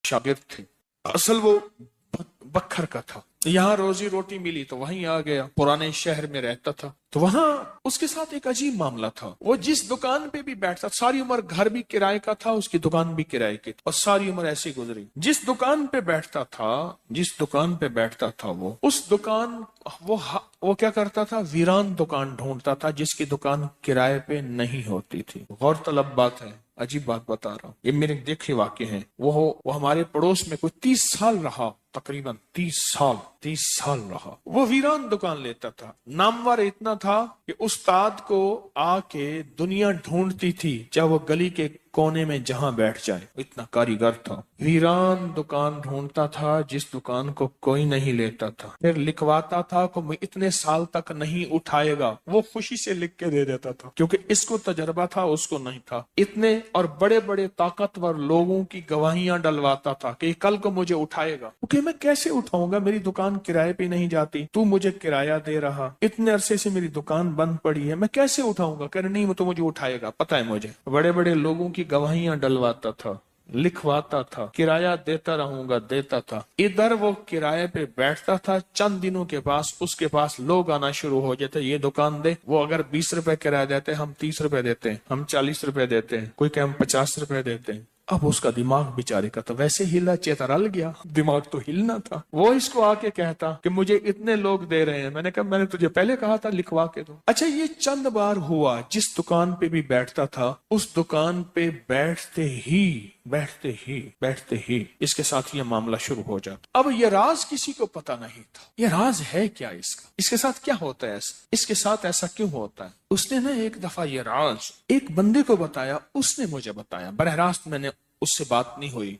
शागिर्द थे। असल वो बखर का था, यहाँ रोजी रोटी मिली तो वहीं आ गया, पुराने शहर में रहता था। तो वहां उसके साथ एक अजीब मामला था। वो जिस दुकान पे भी बैठता, सारी उम्र घर भी किराए का था, उसकी दुकान भी किराए की, और सारी उम्र ऐसी गुजरी। जिस दुकान पे बैठता था वो उस दुकान वो क्या करता था, वीरान दुकान ढूंढता था जिसकी दुकान किराए पे नहीं होती थी। गौरतलब बात है, अजीब बात बता रहा हूँ, ये मेरे देखे वाक्य हैं। वो हमारे पड़ोस में कोई 30 साल रहा, तकरीबन 30 साल रहा। वो वीरान दुकान लेता था। नामवर इतना था कि उस्ताद को आके दुनिया ढूंढती थी, चाहे वो गली के कोने में जहां बैठ जाए, इतना कारीगर था। वीरान दुकान ढूंढता था जिस दुकान को कोई नहीं लेता था, फिर लिखवाता था कि मैं इतने साल तक नहीं उठाएगा, वो खुशी से लिख के दे देता था, क्योंकि इसको तजर्बा था, उसको नहीं था। इतने और बड़े बड़े ताकतवर लोगों की गवाहियां डलवाता था कि कल को मुझे उठाएगा। क्योंकि मैं कैसे उठाऊंगा, मेरी दुकान किराए पे नहीं जाती, तू मुझे किराया दे रहा, इतने अरसे से मेरी दुकान बंद पड़ी है, मैं कैसे उठाऊंगा। कह रहे नहीं, वो तो मुझे उठाएगा, पता है मुझे। बड़े बड़े लोगों की गवाहियां डलवाता था, लिखवाता था, किराया देता था। इधर वो किराए पे बैठता था, चंद दिनों के पास उसके पास लोग आना शुरू हो जाते, ये दुकान दे। वो अगर 20 रुपए किराया देते, हम 30 रुपए देते हैं, हम 40 रुपए देते हैं, कोई कहे हम 50 रुपए देते हैं। अब उसका दिमाग बेचारे का तो वैसे हिला चेतरल गया, दिमाग तो हिलना था। वो इसको आके कहता कि मुझे इतने लोग दे रहे हैं। मैंने कहा मैंने तुझे पहले कहा था लिखवा के दो। अच्छा, ये चंद बार हुआ। जिस दुकान पे भी बैठता था, उस दुकान पे बैठते ही इसके साथ ये मामला शुरू हो जाता। अब ये राज किसी को पता नहीं था, ये राज है क्या इसका, इसके साथ क्या होता है, इसके साथ ऐसा क्यों होता है। उसने ना एक दफा ये राज एक बंदे को बताया, उसने मुझे बताया। बरह रास्त मैंने उससे बात नहीं हुई,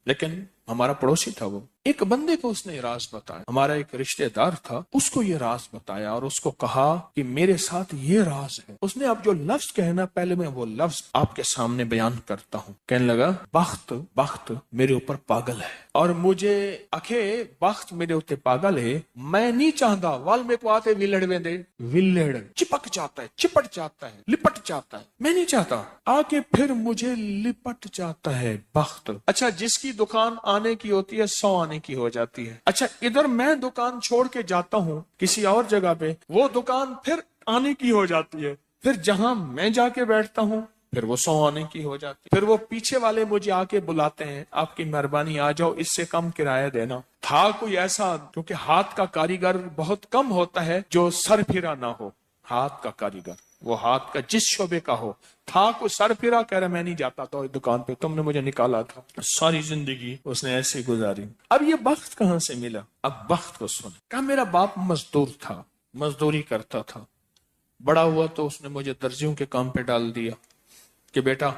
लेकिन हमारा पड़ोसी था वो। एक बंदे को उसने राज बताया, हमारा एक रिश्तेदार था, उसको ये राज बताया और उसको कहा कि मेरे साथ ये राज है। उसने अब जो लफ्ज कहना, पहले मैं वो लफ्ज आपके सामने बयान करता हूँ। कहने लगा, बख्त मेरे ऊपर पागल है, और मुझे अखे बख्त मेरे ऊपर पागल है। मैं नहीं चाहता, वाल में को आते विल्लड़ में दे, विल्लड़ चिपक जाता है, चिपट जाता है, लिपट जाता है। मैं नहीं चाहता, आके फिर मुझे लिपट जाता है बख्त। अच्छा, जिसकी दुकान आने की होती है 100 आने की हो जाती है। अच्छा, इधर मैं दुकान छोड़ के जाता हूँ किसी और जगह पे, वो दुकान फिर आने की हो जाती है। फिर जहां मैं जाके बैठता हूँ, फिर वो 100 आने की हो जाती है। फिर वो पीछे वाले मुझे आके बुलाते हैं, आपकी मेहरबानी आ जाओ, इससे कम किराया देना। था कोई ऐसा, क्योंकि हाथ का कारीगर बहुत कम होता है जो सर फिरा ना हो। हाथ का कारीगर वो हाथ का जिस शोबे का हो, था को सर फिरा, कह रहा मैं नहीं जाता तो दुकान पे, तुमने मुझे निकाला था। सारी जिंदगी उसने ऐसे गुजारी। अब ये बख्त कहां से मिला, अब बख्त को सुन। कहा मेरा बाप मजदूर था, मजदूरी करता था। बड़ा हुआ तो उसने मुझे दर्जियों के काम पे डाल दिया कि बेटा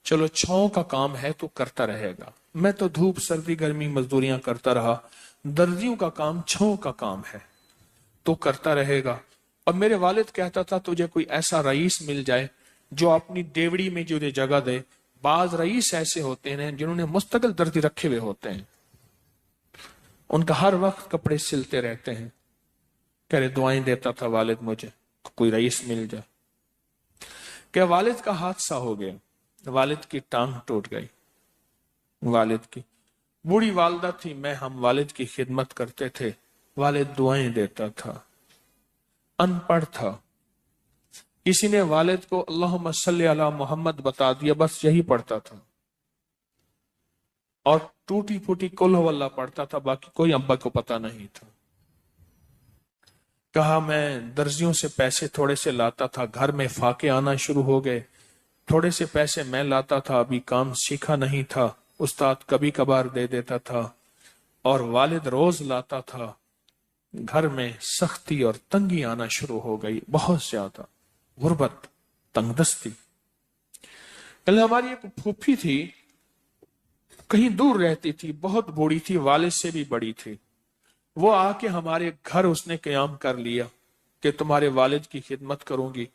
चलो छांव का काम है तो करता रहेगा। मैं तो धूप सर्दी गर्मी मजदूरियां करता रहा, दर्जियों का काम छांव का काम है तो करता रहेगा। और मेरे वालिद कहता था तुझे कोई ऐसा रईस मिल जाए जो अपनी देवड़ी में जो जगह दे। बाज रईस ऐसे होते हैं जिन्होंने मुस्तकिल दर्जी रखे हुए होते हैं, उनका हर वक्त कपड़े सिलते रहते हैं। कह रहे दुआएं देता था वालिद मुझे कोई रईस मिल जाए। क्या वालिद का हादसा हो गया, वालिद की टांग टूट गई। वालिद की बूढ़ी वालदा थी, मैं हम वालिद की खिदमत करते थे। वालिद दुआएं देता था, अनपढ़ था। किसी ने वालिद को अल्लाहुम्मा सल्ली अला मोहम्मद बता दिया, बस यही पढ़ता था, और टूटी फूटी कुल हुवल्लाह पढ़ता था, बाकी कोई अब्बा को पता नहीं था। कहा मैं दर्जियों से पैसे थोड़े से लाता था, घर में फाके आना शुरू हो गए। थोड़े से पैसे मैं लाता था, अभी काम सीखा नहीं था, उस्ताद कभी कभार दे देता था, और वालिद रोज लाता था। घर में सख्ती और तंगी आना शुरू हो गई, बहुत ज्यादा गुर्बत, तंगदस्ती। कल हमारी एक फूफी थी, कहीं दूर रहती थी, बहुत बूढ़ी थी, वालिद से भी बड़ी थी। वो आके हमारे घर उसने कयाम कर लिया कि तुम्हारे वालिद की खिदमत करूंगी।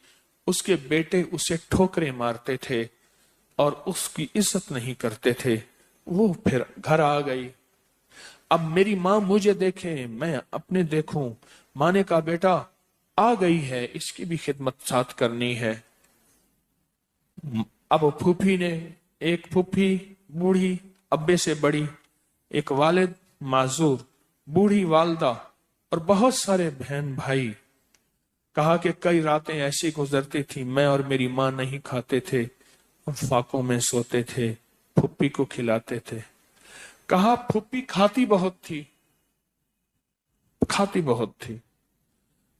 उसके बेटे उसे ठोकरें मारते थे और उसकी इज्जत नहीं करते थे। वो फिर घर आ गई। अब मेरी माँ मुझे देखे, मैं अपने देखूं। माँ ने कहा बेटा आ गई है, इसकी भी खिदमत साथ करनी है। अब फूफी ने, एक फूफी बूढ़ी अब्बे से बड़ी, ایک والد معذور، بوڑھی والدہ اور بہت سارے بہن بھائی. کہا کہ کئی راتیں ایسی گزرتی تھی میں اور میری ماں نہیں کھاتے تھے، فاقوں میں سوتے تھے، پھپھی کو کھلاتے تھے. کہا پھپھی کھاتی بہت تھی، کھاتی بہت تھی.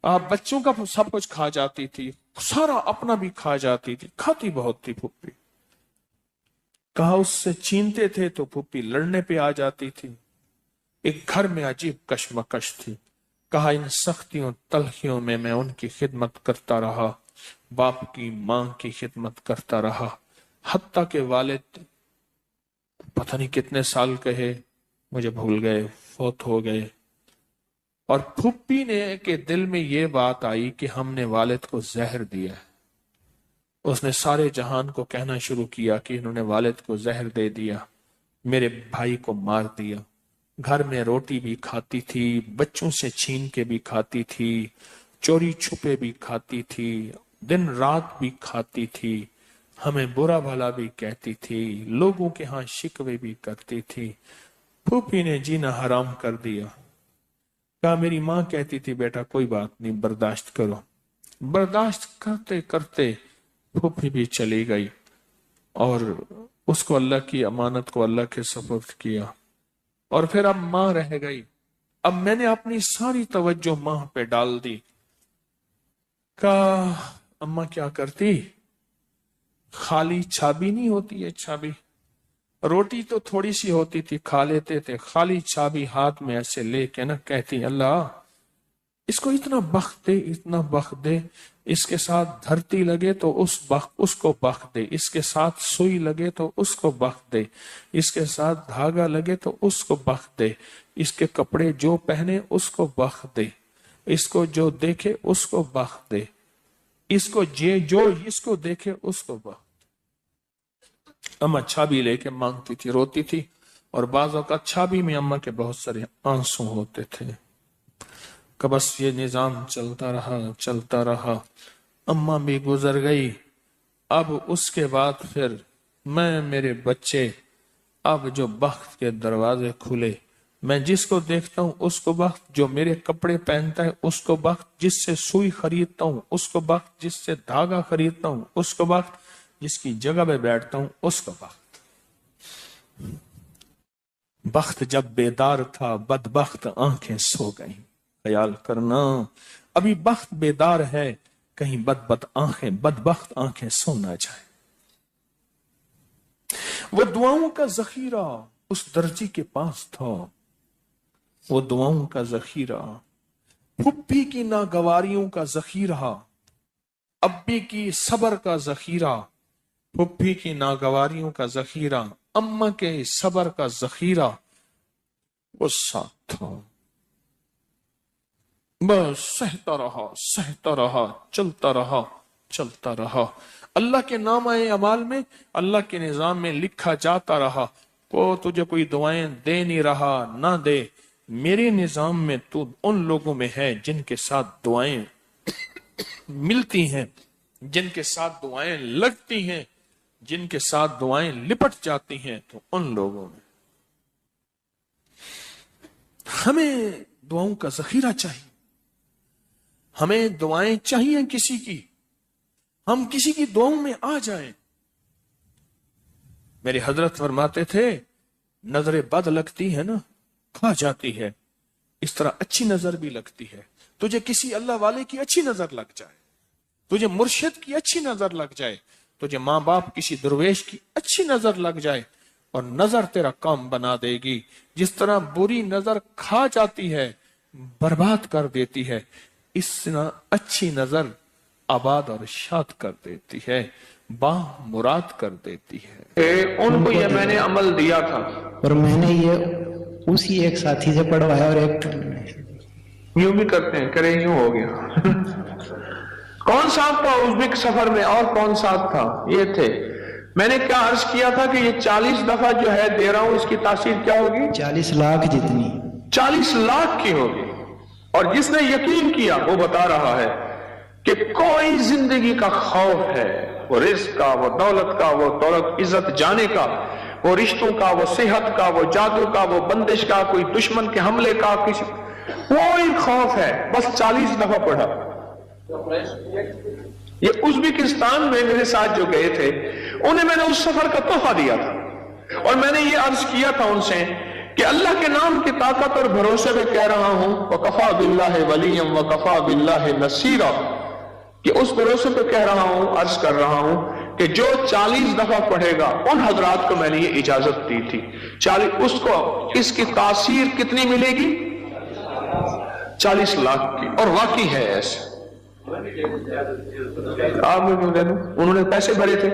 آپ بچوں کا سب کچھ کھا جاتی تھی، سارا اپنا بھی کھا جاتی تھی، کھاتی بہت تھی پھپھی. کہا اس سے چھینتے تھے تو پھپھی لڑنے پہ آ جاتی تھی. ایک گھر میں عجیب کشمکش تھی. کہا ان سختیوں تلخیوں میں ان کی خدمت کرتا رہا، باپ کی ماں کی خدمت کرتا رہا، حتیٰ کہ والد پتہ نہیں کتنے سال کہے مجھے بھول گئے، فوت ہو گئے. اور پھپھی نے کے دل میں یہ بات آئی کہ ہم نے والد کو زہر دیا. اس نے سارے جہان کو کہنا شروع کیا کہ انہوں نے والد کو زہر دے دیا، میرے بھائی کو مار دیا. گھر میں روٹی بھی کھاتی تھی، بچوں سے چھین کے بھی کھاتی تھی، چوری چھپے بھی کھاتی تھی، دن رات بھی کھاتی تھی، ہمیں برا بھلا بھی کہتی تھی، لوگوں کے ہاں شکوے بھی کرتی تھی. پھوپھی نے جینا حرام کر دیا. کہا میری ماں کہتی تھی بیٹا کوئی بات نہیں، برداشت کرو. برداشت کرتے کرتے پھوپھی بھی چلی گئی اور اس کو اللہ کی امانت کو اللہ کے سپرد کیا. اور پھر اب ماں رہ گئی. اب میں نے اپنی ساری توجہ ماں پہ ڈال دی. کہا اماں کیا کرتی؟ خالی چھابی نہیں ہوتی ہے، چھابی روٹی تو تھوڑی سی ہوتی تھی، کھا لیتے تھے، خالی چھابی ہاتھ میں ایسے لے کے نا کہتی اللہ اس کو اتنا بخت دے، اتنا بخت دے، اس کے ساتھ دھرتی لگے تو اس کو بخت دے، اس کے ساتھ سوئی لگے تو اس کو بخت دے، اس کے ساتھ دھاگا لگے تو اس کو بخت دے، اس کے کپڑے جو پہنے اس کو بخت دے، اس کو جو دیکھے اس کو بخت دے، اس کو جو اس کو دیکھے اس کو بخت. اماں چھابی لے کے مانگتی تھی، روتی تھی، اور بعض اوقات چھابی میں اماں کے بہت سارے آنسو ہوتے تھے. کہ بس یہ نظام چلتا رہا. اماں بھی گزر گئی. اب اس کے بعد پھر میں، میرے بچے، اب جو بخت کے دروازے کھلے، میں جس کو دیکھتا ہوں اس کو بخت، جو میرے کپڑے پہنتا ہے اس کو بخت، جس سے سوئی خریدتا ہوں اس کو بخت، جس سے دھاگا خریدتا ہوں اس کو بخت، جس کی جگہ پہ بیٹھتا ہوں اس کو بخت. بخت جب بیدار تھا بدبخت آنکھیں سو گئیں. خیال کرنا ابھی بخت بیدار ہے، کہیں بدبخت آنکھیں سو نہ جائے. وہ دعاؤں کا ذخیرہ اس درجی کے پاس تھا، وہ دعاؤں کا ذخیرہ، پھپھی کی ناگواریوں کا ذخیرہ، ابی کی صبر کا ذخیرہ، پھپھی کی ناگواریوں کا ذخیرہ، اماں کے صبر کا ذخیرہ وہ ساتھ تھا. بس سہتا رہا، چلتا رہا. اللہ کے نامہ اعمال میں، اللہ کے نظام میں لکھا جاتا رہا. وہ تجھے کوئی دعائیں دے نہیں رہا، نہ دے، میرے نظام میں تو ان لوگوں میں ہے جن کے ساتھ دعائیں ملتی ہیں، جن کے ساتھ دعائیں لگتی ہیں، جن کے ساتھ دعائیں لپٹ جاتی ہیں. تو ان لوگوں میں ہمیں دعاؤں کا ذخیرہ چاہیے. ہمیں دعائیں چاہیے کسی کی، ہم کسی کی دعاؤں میں آ جائیں. میرے حضرت فرماتے تھے نظر بد لگتی ہے نا کھا جاتی ہے، اس طرح اچھی نظر بھی لگتی ہے. تجھے کسی اللہ والے کی اچھی نظر لگ جائے، تجھے مرشد کی اچھی نظر لگ جائے، تجھے ماں باپ کسی درویش کی اچھی نظر لگ جائے، اور نظر تیرا کام بنا دے گی. جس طرح بری نظر کھا جاتی ہے، برباد کر دیتی ہے، اس طرح اچھی نظر آباد اور شاد کر دیتی ہے، مراد کر دیتی ہے. ان کو یہ میں نے عمل دیا تھا اور میں نے یہ اسی ایک ساتھی سے پڑھوایا، اور ایک یوں بھی کرتے ہیں، کرے یوں ہو گیا. کون ساتھ تھا ازبک سفر میں اور کون ساتھ تھا؟ یہ تھے. میں نے کیا عرض کیا تھا کہ یہ 40 دفعہ جو ہے دے رہا ہوں، اس کی تاثیر کیا ہوگی؟ 40 لاکھ جتنی، 40 لاکھ کی ہوگی. اور جس نے یقین کیا وہ بتا رہا ہے کہ کوئی زندگی کا خوف ہے، وہ رزق کا، وہ دولت کا، وہ دولت عزت جانے کا، وہ رشتوں کا، وہ صحت کا، وہ جادو کا، وہ بندش کا، کوئی دشمن کے حملے کا، کسی کوئی خوف ہے، بس 40 دفعہ پڑھا۔ یہ ازبکستان میں میرے ساتھ جو گئے تھے انہیں میں نے اس سفر کا تحفہ دیا تھا، اور میں نے یہ عرض کیا تھا ان سے کہ اللہ کے نام کی طاقت اور بھروسے میں کہہ رہا ہوں وَكَفَى بِاللَّهِ وَلِيًّا وَكَفَى بِاللَّهِ نَصِيرًا، کہ اس بھروسے پہ کہہ رہا ہوں، عرض کر رہا ہوں کہ جو 40 دفعہ پڑھے گا، ان حضرات کو میں نے یہ اجازت دی تھی 40، اس کو اس کی تاثیر کتنی ملے گی؟ 40 لاکھ کی، اور واقعی ہے ایسے۔ انہوں نے پیسے بھرے تھے